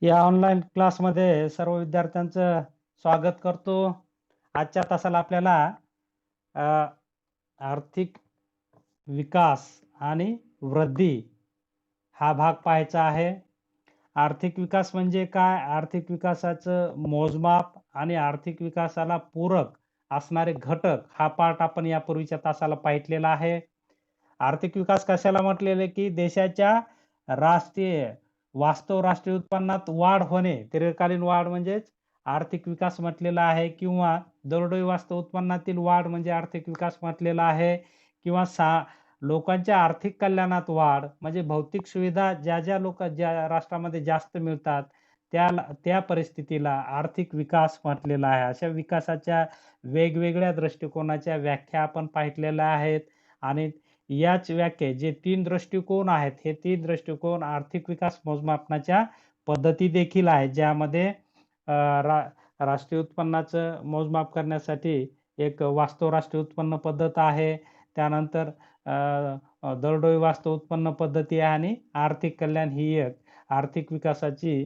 या ऑनलाईन क्लासमध्ये सर्व विद्यार्थ्यांचं स्वागत करतो. आजच्या तासाला आपल्याला अ, आर्थिक विकास आणि वृद्धी हा भाग पाहायचा आहे. आर्थिक विकास म्हणजे काय? आर्थिक विकासाचं मोजमाप आणि आर्थिक विकासाला पूरक असणारे घटक हा पार्ट आपण यापूर्वीच्या तासाला पाहितलेला आहे. आर्थिक विकास कशाला म्हटलेलं की देशाच्या राष्ट्रीय वास्तव राष्ट्रीय उत्पन्नात वाढ होणे, दीर्घकालीन वाढ म्हणजेच आर्थिक विकास म्हटलेला आहे किंवा दरडोई वास्तव उत्पन्नातील वाढ म्हणजे आर्थिक विकास म्हटलेला आहे किंवा लोकांच्या आर्थिक कल्याणात वाढ म्हणजे भौतिक सुविधा ज्या राष्ट्रामध्ये जास्त मिळतात त्या परिस्थितीला आर्थिक विकास म्हटलेला आहे. अशा विकासाच्या वेगवेगळ्या दृष्टिकोनाच्या व्याख्या आपण पाहितलेल्या आहेत आणि याच व्याख्या जे 3 दृष्टिकोन आहेत, हे 3 दृष्टिकोन आर्थिक विकास मोजमापनाच्या पद्धती देखील आहेत. ज्यामध्ये अ, रा राष्ट्रीय उत्पन्नाचं मोजमाप करण्यासाठी एक वास्तव राष्ट्रीय उत्पन्न पद्धत आहे. त्यानंतर अ, अ, दरडोई वास्तव उत्पन्न पद्धती आहे आणि आर्थिक कल्याण ही एक आर्थिक विकासाची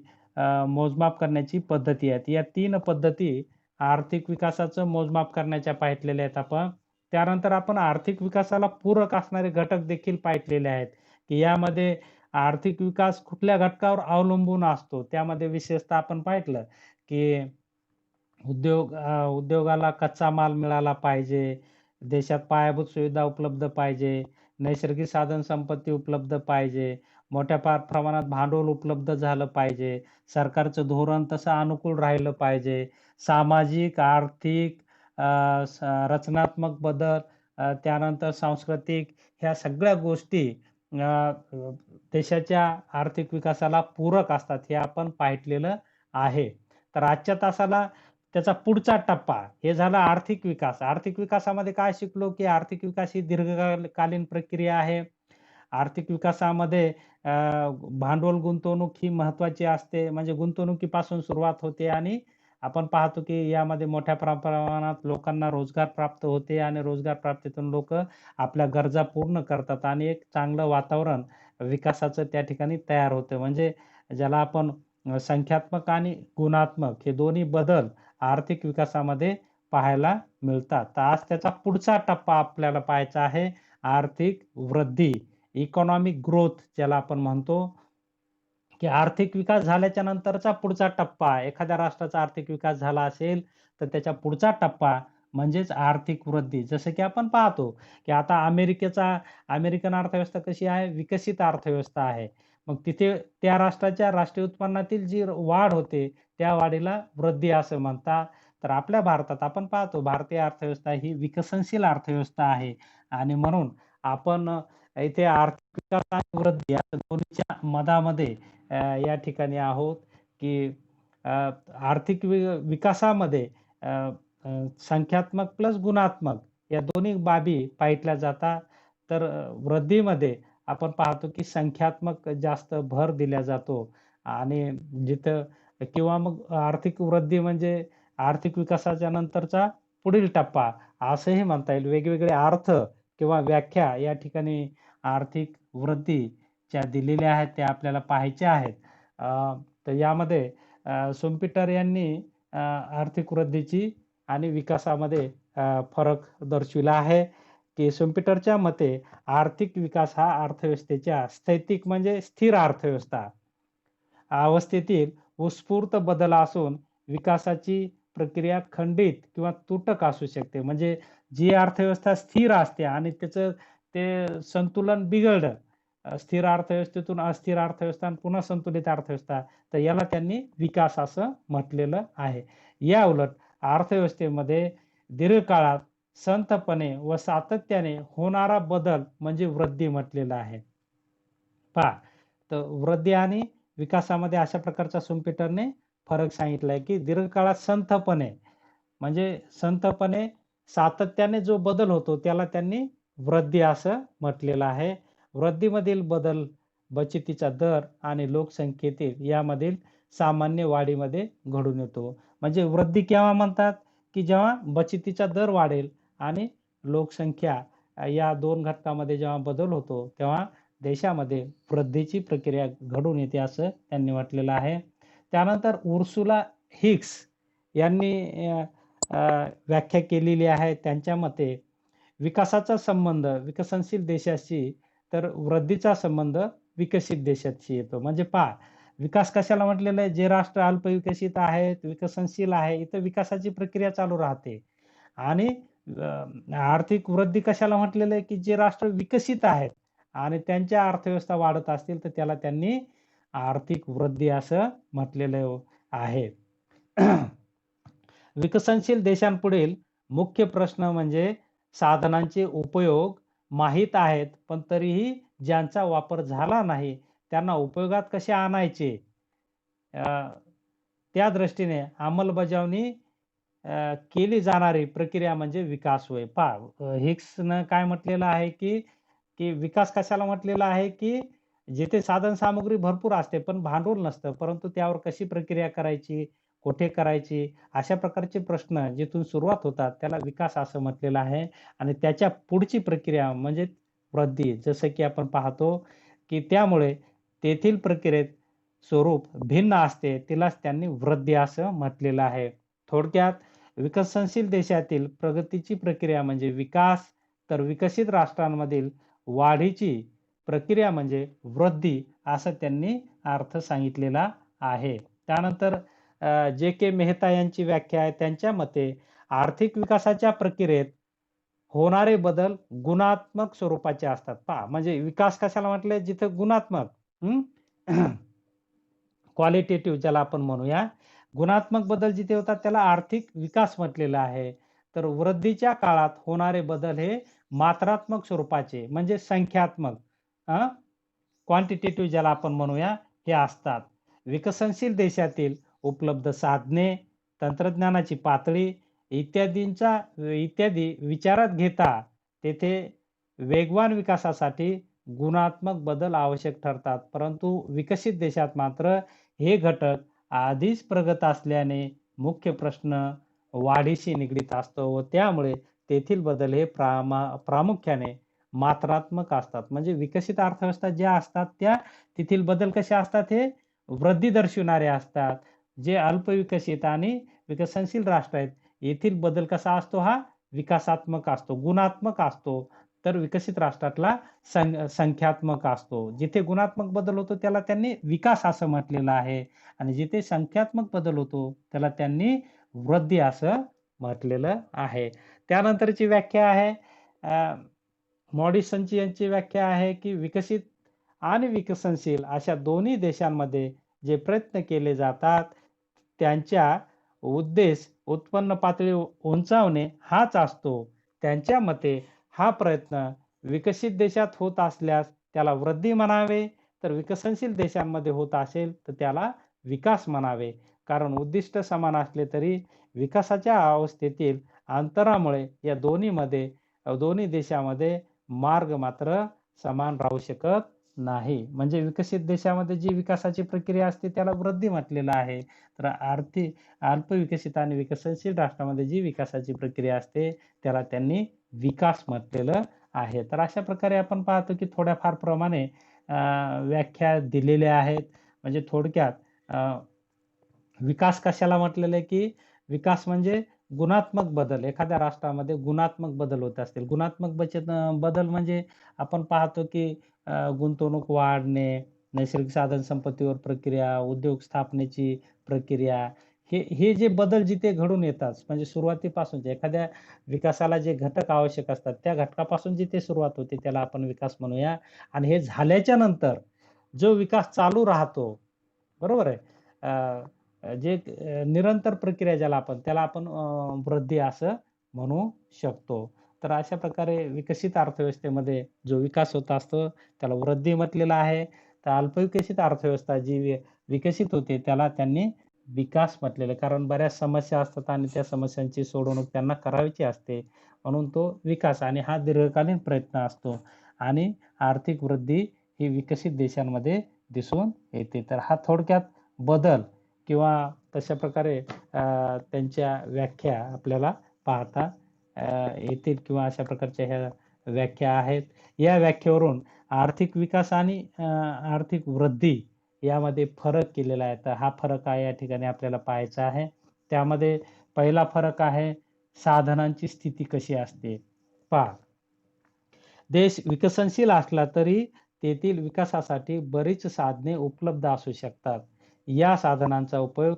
मोजमाप करण्याची पद्धती आहेत. या 3 पद्धती आर्थिक विकासाचं मोजमाप करण्याच्या पाहितलेल्या आहेत आपण. त्यानंतर आपण आर्थिक विकासाला पूरक असणारे घटक देखील पाहितलेले आहेत, की यामध्ये आर्थिक विकास कुठल्या घटकावर अवलंबून असतो. त्यामध्ये विशेषतः आपण पाहितलं, की उद्योगाला कच्चा माल मिळाला पाहिजे, देशात पायाभूत सुविधा उपलब्ध पाहिजे, नैसर्गिक साधनसंपत्ती उपलब्ध पाहिजे, मोठ्या प्रमाणात भांडवल उपलब्ध झालं पाहिजे, सरकारचं धोरण तसं अनुकूल राहिलं पाहिजे, सामाजिक, आर्थिक, अ, रचनात्मक बदल, त्यानंतर सांस्कृतिक ह्या सगळ्या गोष्टी अ, देशाच्या आर्थिक विकासाला पूरक असतात, हे आपण पाहितलेलं आहे. तर आजच्या तासाला त्याचा पुढचा टप्पा हे झाला आर्थिक विकास. आर्थिक विकासामध्ये काय शिकलो, की आर्थिक विकास ही कालीन प्रक्रिया आहे. आर्थिक विकासामध्ये भांडवल गुंतवणूक ही महत्त्वाची असते. म्हणजे गुंतवणुकीपासून सुरुवात होते आणि आपण पाहतो, की यामध्ये मोठ्या प्रमाणात लोकांना रोजगार प्राप्त होते आणि रोजगार प्राप्तीतून लोकं आपल्या गरजा पूर्ण करतात आणि एक चांगलं वातावरण विकासाचं त्या ठिकाणी तयार होतं. म्हणजे ज्याला आपण संख्यात्मक आणि गुणात्मक हे दोन्ही बदल आर्थिक विकासामध्ये पाहायला मिळतात. तर आज त्याचा पुढचा टप्पा आपल्याला पाहायचा आहे, आर्थिक वृद्धी, इकॉनॉमिक ग्रोथ ज्याला आपण म्हणतो, की आर्थिक विकास झाल्याच्या नंतरचा पुढचा टप्पा. एखाद्या राष्ट्राचा आर्थिक विकास झाला असेल, तर त्याच्या पुढचा टप्पा म्हणजेच आर्थिक वृद्धी. जसं की आपण पाहतो, की आता अमेरिकन अर्थव्यवस्था कशी आहे? विकसित अर्थव्यवस्था आहे. मग तिथे त्या राष्ट्राच्या राष्ट्रीय उत्पन्नातील जी वाढ होते, त्या वाढीला वृद्धी असं म्हणतात. तर आपल्या भारतात आपण पाहतो, भारतीय अर्थव्यवस्था ही विकसनशील अर्थव्यवस्था आहे आणि म्हणून आपण इथे आर्थिक विकास आणि वृद्धी या दोन्हीच्या मधामध्ये अ, या ठिकाणी आहोत, की अ, आर्थिक विकासामध्ये अ, अ, संख्यात्मक प्लस गुणात्मक या दोन्ही बाबी पाहितल्या जातात. तर वृद्धीमध्ये आपण पाहतो, की संख्यात्मक जास्त भर दिला जातो आणि जिथं किंवा मग आर्थिक वृद्धी म्हणजे आर्थिक विकासाच्या नंतरचा पुढील टप्पा असंही म्हणता येईल. वेगवेगळे अर्थ किंवा व्याख्या या ठिकाणी आर्थिक वृद्धीच्या दिलेल्या आहेत, त्या आपल्याला पाहायच्या आहेत. अ, तर यामध्ये सुम्पीटर यांनी आर्थिक वृद्धीची आणि विकासामध्ये फरक दर्शविला आहे, की सुम्पीटरच्या मते आर्थिक विकास हा अर्थव्यवस्थेच्या स्थैतिक म्हणजे स्थिर अर्थव्यवस्था अवस्थेतील उत्स्फूर्त बदल असून विकासाची प्रक्रिया खंडित किंवा तुटक असू शकते. म्हणजे जी अर्थव्यवस्था स्थिर असते आणि त्याचं ते संतुलन बिघडलं, स्थिर अर्थव्यवस्थेतून अस्थिर अर्थव्यवस्था आणि पुन्हा संतुलित अर्थव्यवस्था, तर याला त्यांनी विकास असं म्हटलेलं आहे. याउलट अर्थव्यवस्थेमध्ये दीर्घकाळात संथपणे व सातत्याने होणारा बदल म्हणजे वृद्धी म्हटलेलं आहे. पहा, तर वृद्धी आणि विकासामध्ये अशा प्रकारचा सुम्पीटरने फरक सांगितलाय, की दीर्घकाळात संथपणे म्हणजे संथपणे सातत्याने जो बदल होतो त्याला त्यांनी वृद्धी असं म्हटलेलं आहे. वृद्धीमधील बदल बचतीचा दर आणि लोकसंख्येतील यामधील सामान्य वाढीमध्ये घडून येतो. म्हणजे वृद्धी केव्हा म्हणतात, की जेव्हा बचतीचा दर वाढेल आणि लोकसंख्या या 2 घटकामध्ये जेव्हा बदल होतो, तेव्हा देशामध्ये वृद्धीची प्रक्रिया घडून येते असं त्यांनी म्हटलेलं आहे. त्यानंतर उर्सुला हिक्स यांनी व्याख्या केलेली आहे. त्यांच्या मते विकासाचा संबंध विकसनशील देशाशी तर वृद्धीचा संबंध विकसित देशाशी येतो. म्हणजे पहा, विकास कशाला म्हटलेलं आहे? जे राष्ट्र अल्पविकसित आहेत, विकसनशील आहे, इथं विकासाची प्रक्रिया चालू राहते. आणि आर्थिक वृद्धी कशाला म्हटलेलं आहे? की जे राष्ट्र विकसित आहेत आणि त्यांच्या अर्थव्यवस्था वाढत असतील, तर त्याला त्यांनी आर्थिक वृद्धी असं म्हटलेलं आहे. विकसनशील देशांपुढील मुख्य प्रश्न म्हणजे साधनांचे उपयोग माहीत आहेत, पण तरीही ज्यांचा वापर झाला नाही, त्यांना उपयोगात कसे आणायचे? अ, त्या दृष्टीने अंमलबजावणी केली जाणारी प्रक्रिया म्हणजे विकास होय. पहा, हिक्सनं काय म्हटलेलं आहे, की की विकास कशाला म्हटलेला आहे, की जिथे साधनसामुग्री भरपूर असते, पण भांडवल नसतं. परंतु त्यावर कशी प्रक्रिया करायची, कुठे करायची, अशा प्रकारचे प्रश्न जिथून सुरुवात होतात, त्याला विकास असं म्हटलेलं आहे. आणि त्याच्या पुढची प्रक्रिया म्हणजे वृद्धी. जसं की आपण पाहतो, की त्यामुळे तेथील प्रक्रियेत स्वरूप भिन्न असते, तिलाच त्यांनी वृद्धी असं म्हटलेलं आहे. थोडक्यात विकसनशील देशातील प्रगतीची प्रक्रिया म्हणजे विकास, तर विकसित राष्ट्रांमधील वाढीची प्रक्रिया म्हणजे वृद्धी असं त्यांनी अर्थ सांगितलेला आहे. त्यानंतर जे.के. मेहता यांची व्याख्या आहे. त्यांच्या मते आर्थिक विकासाच्या प्रक्रियेत होणारे बदल गुणात्मक स्वरूपाचे असतात. पहा, म्हणजे विकास कशाला म्हटलंय? जिथं गुणात्मक क्वालिटेटिव्ह ज्याला आपण म्हणूया. गुणात्मक बदल जिथे होतात त्याला आर्थिक विकास म्हटलेलं आहे. तर वृद्धीच्या काळात होणारे बदल हे मात्रात्मक स्वरूपाचे म्हणजे संख्यात्मक क्वांटिटेटिव्ह ज्याला आपण म्हणूया हे असतात. विकसनशील देशातील उपलब्ध साधने, तंत्रज्ञानाची पातळी इत्यादी विचारात घेता तेथे वेगवान विकासासाठी गुणात्मक बदल आवश्यक ठरतात. परंतु विकसित देशात मात्र हे घटक आधीच प्रगत असल्याने मुख्य प्रश्न वाढीशी निगडीत असतो व त्यामुळे तेथील बदल हे प्रामुख्याने मात्रात्मक असतात. म्हणजे विकसित अर्थव्यवस्था ज्या असतात त्या तेथील बदल कसे असतात? हे वृद्धी दर्शविणारे असतात. जे अल्पविकसित आणि विकसनशील राष्ट्र आहेत, येथील बदल कसा असतो? हा विकासात्मक असतो, गुणात्मक असतो. तर विकसित राष्ट्रातला संख्यात्मक असतो. जिथे गुणात्मक बदल होतो त्याला त्यांनी विकास असं म्हटलेलं आहे आणि जिथे संख्यात्मक बदल होतो त्याला त्यांनी वृद्धी असं म्हटलेलं आहे. त्यानंतरची व्याख्या आहे मॉडिसनची यांची व्याख्या आहे, की विकसित आणि विकसनशील अशा दोन्ही देशांमध्ये जे प्रयत्न केले जातात, त्यांच्या उद्देश उत्पन्न पातळी उंचावणे हाच असतो. त्यांच्या मते हा प्रयत्न विकसित देशात होत असल्यास त्याला वृद्धी म्हणावे, तर विकसनशील देशांमध्ये होत असेल तर त्याला विकास म्हणावे. कारण उद्दिष्ट समान असले तरी विकासाच्या अवस्थेतील अंतरामुळे या दोन्ही देशामध्ये मार्ग मात्र समान राहू शकत नाही. म्हणजे विकसित देशामध्ये जी विकासाची प्रक्रिया असते त्याला वृद्धी म्हटलेलं आहे. तर अल्पविकसित आणि विकसनशील राष्ट्रामध्ये जी विकासाची प्रक्रिया असते त्याला त्यांनी विकास म्हटलेलं आहे. तर अशा प्रकारे आपण पाहतो की थोड्याफार प्रमाणे व्याख्या दिलेल्या आहेत. म्हणजे थोडक्यात विकास कशाला म्हटलेलं आहे, की विकास म्हणजे गुणात्मक बदल. एखाद्या राष्ट्रामध्ये गुणात्मक बदल होत असतील. गुणात्मक बदल म्हणजे आपण पाहतो, की गुंतवणूक वाढणे, नैसर्गिक साधन संपत्तीवर प्रक्रिया, उद्योग स्थापनेची प्रक्रिया, हे जे बदल जिथे घडून येतात, म्हणजे सुरुवातीपासूनचे एखाद्या विकासाला जे घटक आवश्यक असतात, त्या घटकापासून जिथे सुरुवात होते त्याला आपण विकास म्हणूया. आणि हे झाल्याच्या नंतर जो विकास चालू राहतो, बरोबर आहे. जे निरंतर प्रक्रिया ज्याला त्याला आपण वृद्धी असं म्हणू शकतो. तर अशा प्रकारे विकसित अर्थव्यवस्थेमध्ये जो विकास होत असतो त्याला वृद्धी म्हटलेलं आहे. तर अल्पविकसित अर्थव्यवस्था जी विकसित होते त्याला त्यांनी विकास म्हटलेलं आहे. कारण बऱ्याच समस्या असतात आणि त्या समस्यांची सोडवणूक त्यांना करायची असते. म्हणून तो विकास आणि हा दीर्घकालीन प्रयत्न असतो आणि आर्थिक वृद्धी ही विकसित देशांमध्ये दिसून येते. तर हा थोडक्यात बदल किंवा तशा प्रकारे त्यांच्या व्याख्या आपल्याला पाहता येतील किंवा अशा प्रकारच्या ह्या व्याख्या आहेत. या व्याख्येवरून आर्थिक विकास आणि आर्थिक वृद्धी यामध्ये फरक केलेला आहे. तर हा फरक आहे या ठिकाणी आपल्याला पाहायचा आहे. त्यामध्ये पहिला फरक आहे साधनांची स्थिती कशी असते. पहा, देश विकसनशील असला तरी तेथील विकासासाठी बरीच साधने उपलब्ध असू शकतात. या साधनांचा उपयोग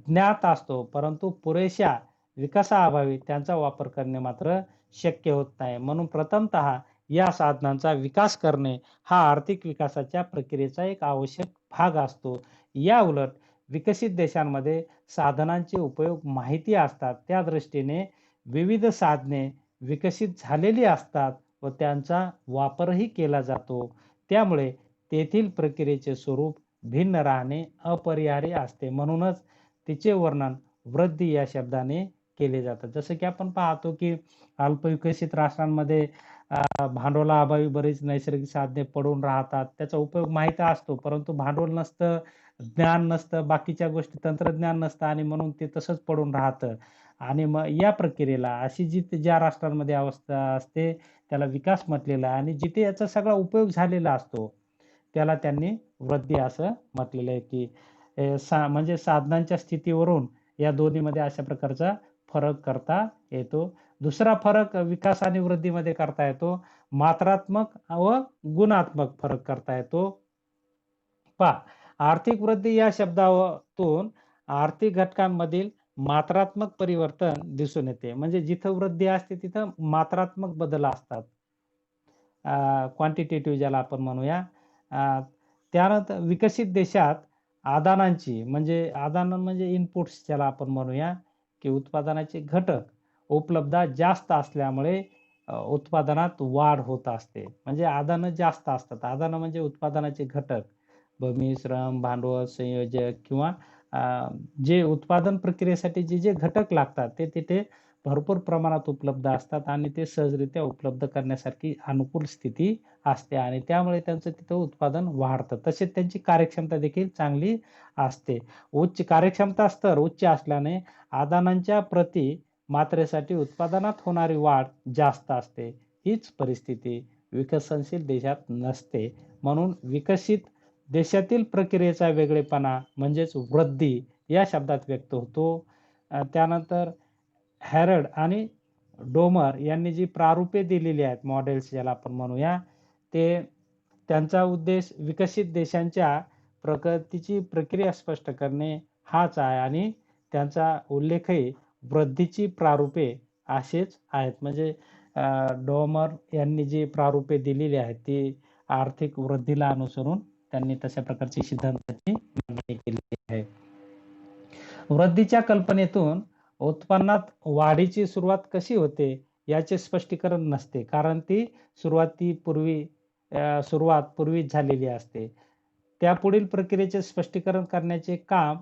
ज्ञात असतो, परंतु पुरेशा विकासाअभावी त्यांचा वापर करणे मात्र शक्य होत नाही. म्हणून प्रथमतः या साधनांचा विकास करणे हा आर्थिक विकासाच्या प्रक्रियेचा एक आवश्यक भाग असतो. या उलट विकसित देशांमध्ये साधनांचे उपयोग माहिती असतात. त्या दृष्टीने विविध साधने विकसित झालेली असतात व त्यांचा वापरही केला जातो. त्यामुळे तेथील प्रक्रियेचे स्वरूप भिन्न राहणे अपरिहार्य असते. म्हणूनच तिचे वर्णन वृद्धी या शब्दाने केले जातं. जसं की आपण पाहतो की अल्पविकसित राष्ट्रांमध्ये भांडवलाअभावी बरीच नैसर्गिक साधने पडून राहतात. त्याचा उपयोग माहीत असतो, परंतु भांडवल नसतं, ज्ञान नसतं, बाकीच्या गोष्टी तंत्रज्ञान नसतं आणि म्हणून ते तसंच पडून राहतं. आणि मग या प्रक्रियेला अशी ज्या राष्ट्रांमध्ये अवस्था असते त्याला विकास म्हटलेला आहे आणि जिथे याचा सगळा उपयोग झालेला असतो त्याला त्यांनी वृद्धी असं म्हटलेलं आहे की म्हणजे साधनांच्या स्थितीवरून या दोन्हीमध्ये अशा प्रकारचा फरक करता येतो. दुसरा फरक विकास आणि वृद्धीमध्ये करता येतो. मात्रात्मक व गुणात्मक फरक करता येतो. पहा, आर्थिक वृद्धी या शब्दातून आर्थिक घटकांमधील मात्रात्मक परिवर्तन दिसून येते. म्हणजे जिथं वृद्धी असते तिथं मात्रात्मक बदल असतात. क्वांटिटेटिव्ह ज्याला आपण म्हणूया. अ, त्यानंतर विकसित देशात आदान म्हणजे इनपुट्स ज्याला आपण म्हणूया, की उत्पादनाचे घटक उपलब्धता जास्त असल्यामुळे उत्पादनात वाढ होत असते. म्हणजे आदानं जास्त असतात. आदानं म्हणजे उत्पादनाचे घटक. भूमी, श्रम, भांडवल, संयोजक किंवा अ, जे उत्पादन प्रक्रियेसाठी जे घटक लागतात ते तिथे भरपूर प्रमाणात उपलब्ध असतात आणि ते सहजरित्या उपलब्ध करण्यासारखी अनुकूल स्थिती असते आणि त्यामुळे त्यांचं तिथं उत्पादन वाढतं. तसेच त्यांची कार्यक्षमता देखील चांगली असते. उच्च कार्यक्षमता स्तर उच्च असल्याने आदानांच्या प्रति मात्रेसाठी उत्पादनात होणारी वाढ जास्त असते. हीच परिस्थिती विकसनशील देशात नसते. म्हणून विकसित देशातील प्रक्रियेचा वेगळेपणा म्हणजेच वृद्धी या शब्दात व्यक्त होतो. त्यानंतर हॅरड आणि डोमर यांनी जी प्रारूपे दिलेली आहेत, मॉडेल्स ज्याला आपण म्हणूया, ते त्यांचा उद्देश विकसित देशांच्या प्रगतीची प्रक्रिया स्पष्ट करणे हाच आहे आणि त्यांचा उल्लेखही वृद्धीची प्रारूपे असेच आहेत. म्हणजे डोमर यांनी जी प्रारूपे दिलेली आहेत ती आर्थिक वृद्धीला अनुसरून त्यांनी तशा प्रकारची सिद्धांताची मांडणी केलेली आहे. वृद्धीच्या कल्पनेतून उत्पन्नात वाढीची सुरुवात कशी होते याचे स्पष्टीकरण नसते, कारण ती सुरुवात पूर्वीच झालेली असते. त्यापुढील प्रक्रियेचे स्पष्टीकरण करण्याचे काम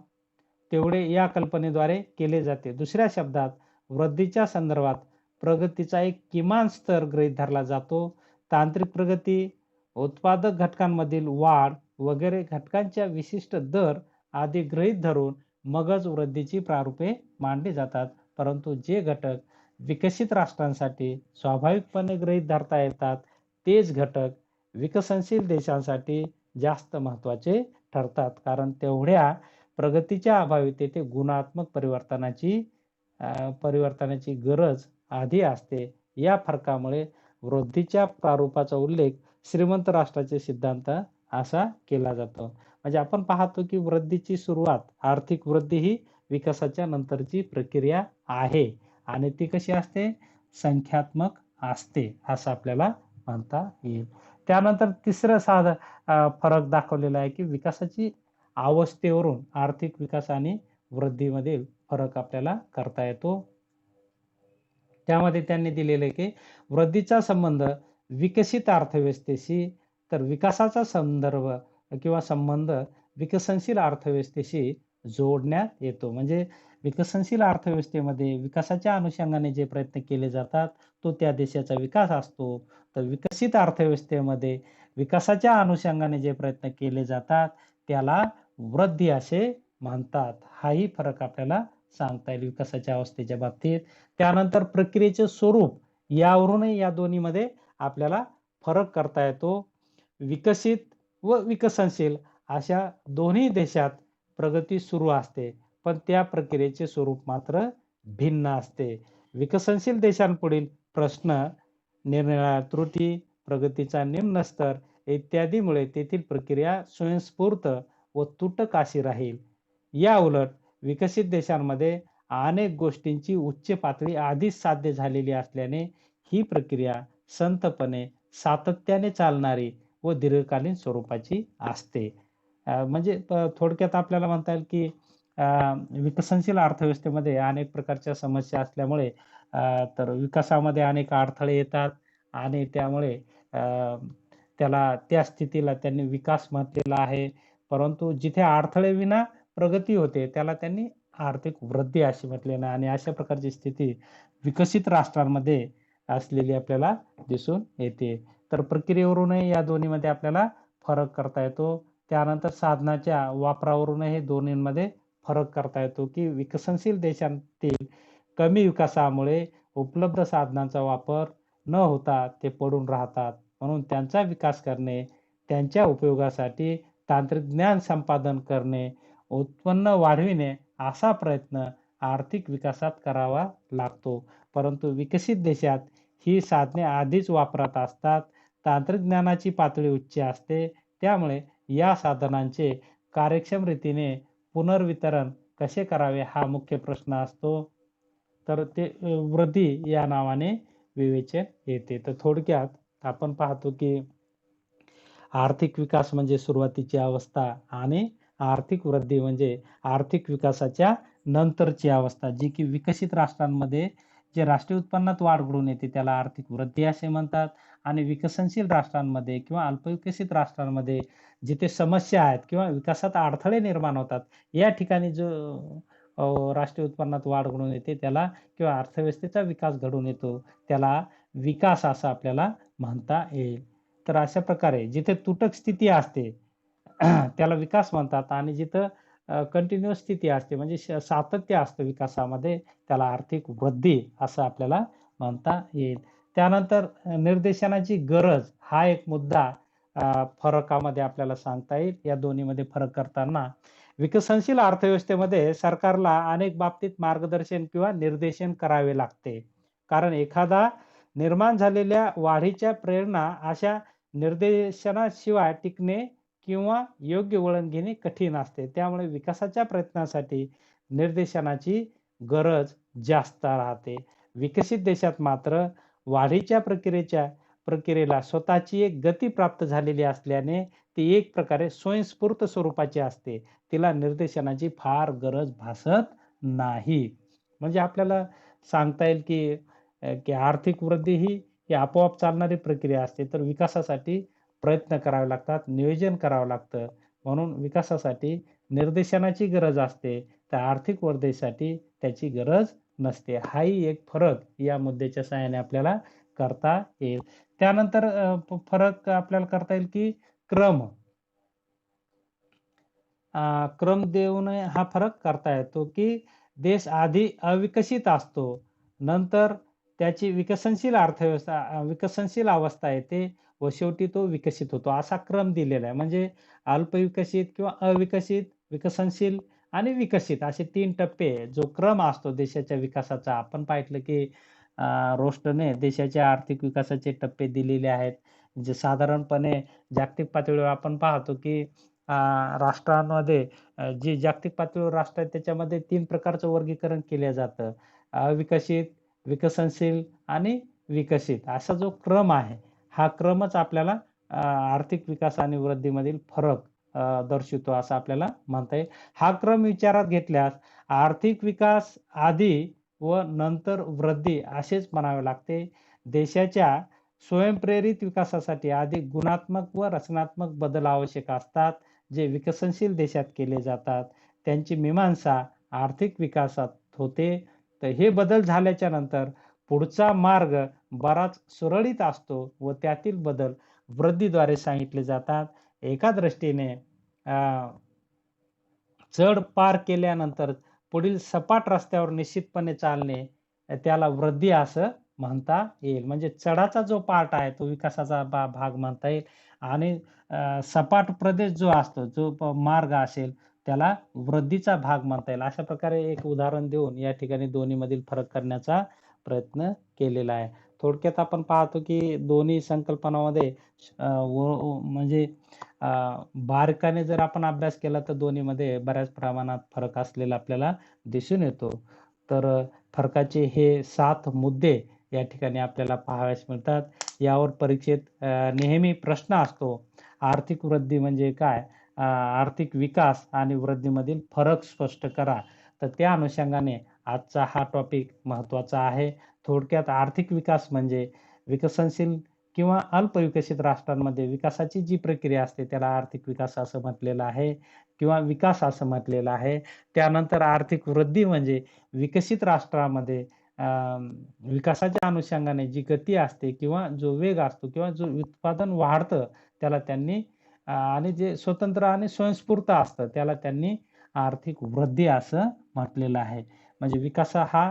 तेवढे या कल्पनेद्वारे केले जाते. दुसऱ्या शब्दात वृद्धीच्या संदर्भात प्रगतीचा एक किमान स्तर गृहीत धरला जातो. तांत्रिक प्रगती, उत्पादक घटकांमधील वाढ वगैरे घटकांच्या विशिष्ट दर आदी गृहीत धरून मगच वृद्धीची प्रारूपे मांडली जातात. परंतु जे घटक विकसित राष्ट्रांसाठी स्वाभाविकपणे गृहीत धरता येतात तेच घटक विकसनशील देशांसाठी जास्त महत्त्वाचे ठरतात, कारण तेवढ्या प्रगतीच्या अभावी तेथे गुणात्मक परिवर्तनाची गरज आधी असते. या फरकामुळे वृद्धीच्या प्रारूपाचा उल्लेख श्रीमंत राष्ट्राचे सिद्धांत असा केला जातो. म्हणजे आपण पाहतो की वृद्धीची सुरुवात, आर्थिक वृद्धी ही विकासाच्या नंतरची प्रक्रिया आहे आणि ती कशी असते? संख्यात्मक असते असं आपल्याला म्हणता येईल. त्यानंतर तिसरं फरक दाखवलेला आहे की विकासाची अवस्थेवरून आर्थिक विकास आणि वृद्धीमधील फरक आपल्याला करता येतो. त्यामध्ये त्यांनी दिलेलं आहे की वृद्धीचा संबंध विकसित अर्थव्यवस्थेशी, तर विकासाचा संबंध विकसनशील अर्थव्यवस्थेशी जोडण्यात येतो. म्हणजे विकसनशील अर्थव्यवस्थेमध्ये विकासाच्या अनुषंगाने जे प्रयत्न केले जातात तो त्या देशाचा विकास असतो. तर विकसित अर्थव्यवस्थेमध्ये विकासाच्या अनुषंगाने जे प्रयत्न केले जातात त्याला वृद्धी असे म्हणतात. हाही फरक आपल्याला सांगता येईल विकासाच्या अवस्थेच्या बाबतीत. त्यानंतर प्रक्रियेचे स्वरूप यावरूनही या दोन्हीमध्ये आपल्याला फरक करता येतो. विकसित व विकसनशील अशा दोन्ही देशात प्रगती सुरू असते, पण त्या प्रक्रियेचे स्वरूप मात्र भिन्न असते. विकसनशील देशांपुढील प्रश्न, निरनिराळ्या त्रुटी, प्रगतीचा निम्न स्तर इत्यादीमुळे तेथील प्रक्रिया स्वयंस्फूर्त व तुटक अशी राहील. याउलट विकसित देशांमध्ये अनेक गोष्टींची उच्च पातळी आधीच साध्य झालेली असल्याने ही प्रक्रिया संथपणे, सातत्याने चालणारी व दीर्घकालीन स्वरूपाची असते. म्हणजे थोडक्यात आपल्याला म्हणता येईल की अ, विकसनशील अर्थव्यवस्थेमध्ये अनेक प्रकारच्या समस्या असल्यामुळे तर विकासामध्ये अनेक अडथळे येतात आणि त्यामुळे त्याला त्या स्थितीला त्यांनी विकास म्हटलेला आहे. परंतु जिथे अडथळेविना प्रगती होते त्याला त्यांनी आर्थिक वृद्धी अशी म्हटलेलं आहे आणि अशा प्रकारची स्थिती विकसित राष्ट्रांमध्ये असलेली आपल्याला दिसून येते. तर प्रक्रियेवरूनही या दोन्हीमध्ये आपल्याला फरक करता येतो. त्यानंतर साधनाच्या वापरावरूनही दोन्हींमध्ये फरक करता येतो, की विकसनशील देशांतील कमी विकासामुळे उपलब्ध साधनांचा वापर न होता ते पडून राहतात. म्हणून त्यांचा विकास करणे, त्यांच्या उपयोगासाठी तांत्रिक ज्ञान संपादन करणे, उत्पन्न वाढविणे असा प्रयत्न आर्थिक विकासात करावा लागतो. परंतु विकसित देशात ही साधने आधीच वापरात असतात. तांत्रिक ज्ञानाची पातळी उच्च असते. त्यामुळे या साधनांचे कार्यक्षम रीतीने पुनर्वितरण कसे करावे हा मुख्य प्रश्न असतो. तर ते वृद्धी या नावाने विवेचन येते. तर थोडक्यात आपण पाहतो की आर्थिक विकास म्हणजे सुरुवातीची अवस्था आणि आर्थिक वृद्धी म्हणजे आर्थिक विकासाच्या नंतरची अवस्था, जी की विकसित राष्ट्रांमध्ये जे राष्ट्रीय उत्पन्नात वाढ घडून येते त्याला आर्थिक वृद्धी असे म्हणतात आणि विकसनशील राष्ट्रांमध्ये किंवा अल्पविकसित राष्ट्रांमध्ये जिथे समस्या आहेत किंवा विकासात अडथळे निर्माण होतात, या ठिकाणी जो राष्ट्रीय उत्पन्नात वाढ घडून येते त्याला किंवा अर्थव्यवस्थेचा विकास घडून येतो त्याला विकास असं आपल्याला म्हणता येईल. तर अशा प्रकारे जिथे तुटक स्थिती असते त्याला विकास म्हणतात आणि जिथं कंटिन्युअस स्थिती असते म्हणजे सातत्य असतं विकासामध्ये त्याला आर्थिक वृद्धी असं आपल्याला म्हणता येईल. त्यानंतर निर्देशनाची गरज हा एक मुद्दा फरकामध्ये आपल्याला सांगता येईल. या दोन्हीमध्ये फरक करताना विकसनशील अर्थव्यवस्थेमध्ये सरकारला अनेक बाबतीत मार्गदर्शन किंवा निर्देशन करावे लागते. कारण एखादा निर्माण झालेल्या वाढीच्या प्रेरणा अशा निर्देशनाशिवाय टिकणे किंवा योग्य वळण घेणे कठीण असते. त्यामुळे विकासाच्या प्रयत्नासाठी निर्देशनाची गरज जास्त राहते. विकसित देशात मात्र वाढीच्या प्रक्रियेला स्वतःची एक गती प्राप्त झालेली असल्याने ती एक प्रकारे स्वयंस्फूर्त स्वरूपाची असते. तिला निर्देशनाची फार गरज भासत नाही. म्हणजे आपल्याला सांगता येईल की आर्थिक वृद्धी ही आपोआप चालणारी प्रक्रिया असते. तर विकासासाठी प्रयत्न करावे लागतात, नियोजन करावं लागतं. म्हणून विकासासाठी निर्देशनाची गरज असते, तर आर्थिक वृद्धीसाठी त्याची गरज नसते. हाही एक फरक या मुद्द्याच्या सहाय्याने आपल्याला करता येईल. त्यानंतर फरक आपल्याला करता येईल की क्रम. क्रम देऊन हा फरक करता येतो, की देश आधी अविकसित असतो. नंतर त्याची विकसनशील अवस्था येते व शेवटी तो विकसित होतो. असा क्रम दिलेला आहे. म्हणजे अल्पविकसित किंवा अविकसित, विकसनशील आणि विकसित असे 3 टप्पे जो क्रम असतो देशाच्या विकासाचा. आपण पाहिलं की रोस्टने देशाच्या आर्थिक विकासाचे टप्पे दिलेले आहेत. जे साधारणपणे जागतिक पातळीवर आपण पाहतो की राष्ट्रांमध्ये जी जागतिक पातळीवर राष्ट्र आहेत त्याच्यामध्ये 3 प्रकारचं वर्गीकरण केलं जातं. अविकसित, विकसनशील आणि विकसित असा जो क्रम आहे, हा क्रमच आपल्याला आर्थिक विकास आणि वृद्धीमधील फरक दर्शवितो असं आपल्याला म्हणता येईल. हा क्रम विचारात घेतल्यास आर्थिक विकास आधी व नंतर वृद्धी असेच म्हणावे लागते. देशाच्या स्वयंप्रेरित विकासासाठी आधी गुणात्मक व रचनात्मक बदल आवश्यक असतात. जे विकसनशील देशात केले जातात. त्यांची मीमांसा आर्थिक विकासात होते. तर हे बदल झाल्याच्या नंतर पुढचा मार्ग बराच सुरळीत असतो व त्यातील बदल वृद्धीद्वारे सांगितले जातात. एका दृष्टीने चढ पार केल्यानंतर पुढील सपाट रस्त्यावर निश्चितपणे चालणे त्याला वृद्धी असं म्हणता येईल. म्हणजे चढाचा जो पार्ट आहे तो विकासाचा भाग म्हणता येईल आणि सपाट प्रदेश जो असतो, जो मार्ग असेल त्याला वृद्धीचा भाग म्हणता येईल. अशा प्रकारे एक उदाहरण देऊन या ठिकाणी दोन्हीमधील फरक करण्याचा प्रयत्न केलेला आहे. थोडक्यात आपण पाहतो की दोन्ही संकल्पनामध्ये म्हणजे अ, बारकाईने जर आपण अभ्यास केला तर दोन्हीमध्ये बऱ्याच प्रमाणात फरक असलेला आपल्याला दिसून येतो. तर फरकाचे हे 7 मुद्दे या ठिकाणी आपल्याला पाहावयास मिळतात. यावर परीक्षेत नेहमी प्रश्न असतो. आर्थिक वृद्धी म्हणजे काय? आर्थिक विकास आणि वृद्धीमधील फरक स्पष्ट करा. तर त्या अनुषंगाने आजचा हा टॉपिक महत्त्वाचा आहे. थोडक्यात आर्थिक विकास म्हणजे विकसनशील किंवा अल्पविकसित राष्ट्रांमध्ये विकासाची जी प्रक्रिया असते त्याला आर्थिक विकास असं म्हटलेलं आहे किंवा विकास असं म्हटलेलं आहे. त्यानंतर आर्थिक वृद्धी म्हणजे विकसित राष्ट्रामध्ये अ, विकासाच्या अनुषंगाने जी गती असते किंवा जो वेग असतो किंवा जो उत्पादन वाढतं त्याला त्यांनी आणि जे स्वतंत्र आणि स्वयंस्फूर्त असतं त्याला त्यांनी आर्थिक वृद्धी असं म्हटलेलं आहे. म्हणजे हा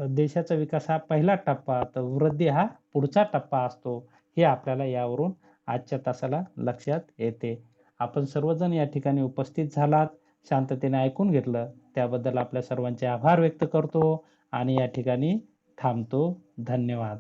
देशाचा विकास हा पहिला टप्पा, तर वृद्धी हा पुढचा टप्पा असतो. हे आपल्याला यावरून आजच्या तासाला लक्षात येते. आपण सर्वजण या ठिकाणी उपस्थित झालात, शांततेने ऐकून घेतलं त्याबद्दल आपल्या सर्वांचे आभार व्यक्त करतो आणि या ठिकाणी थांबतो. धन्यवाद.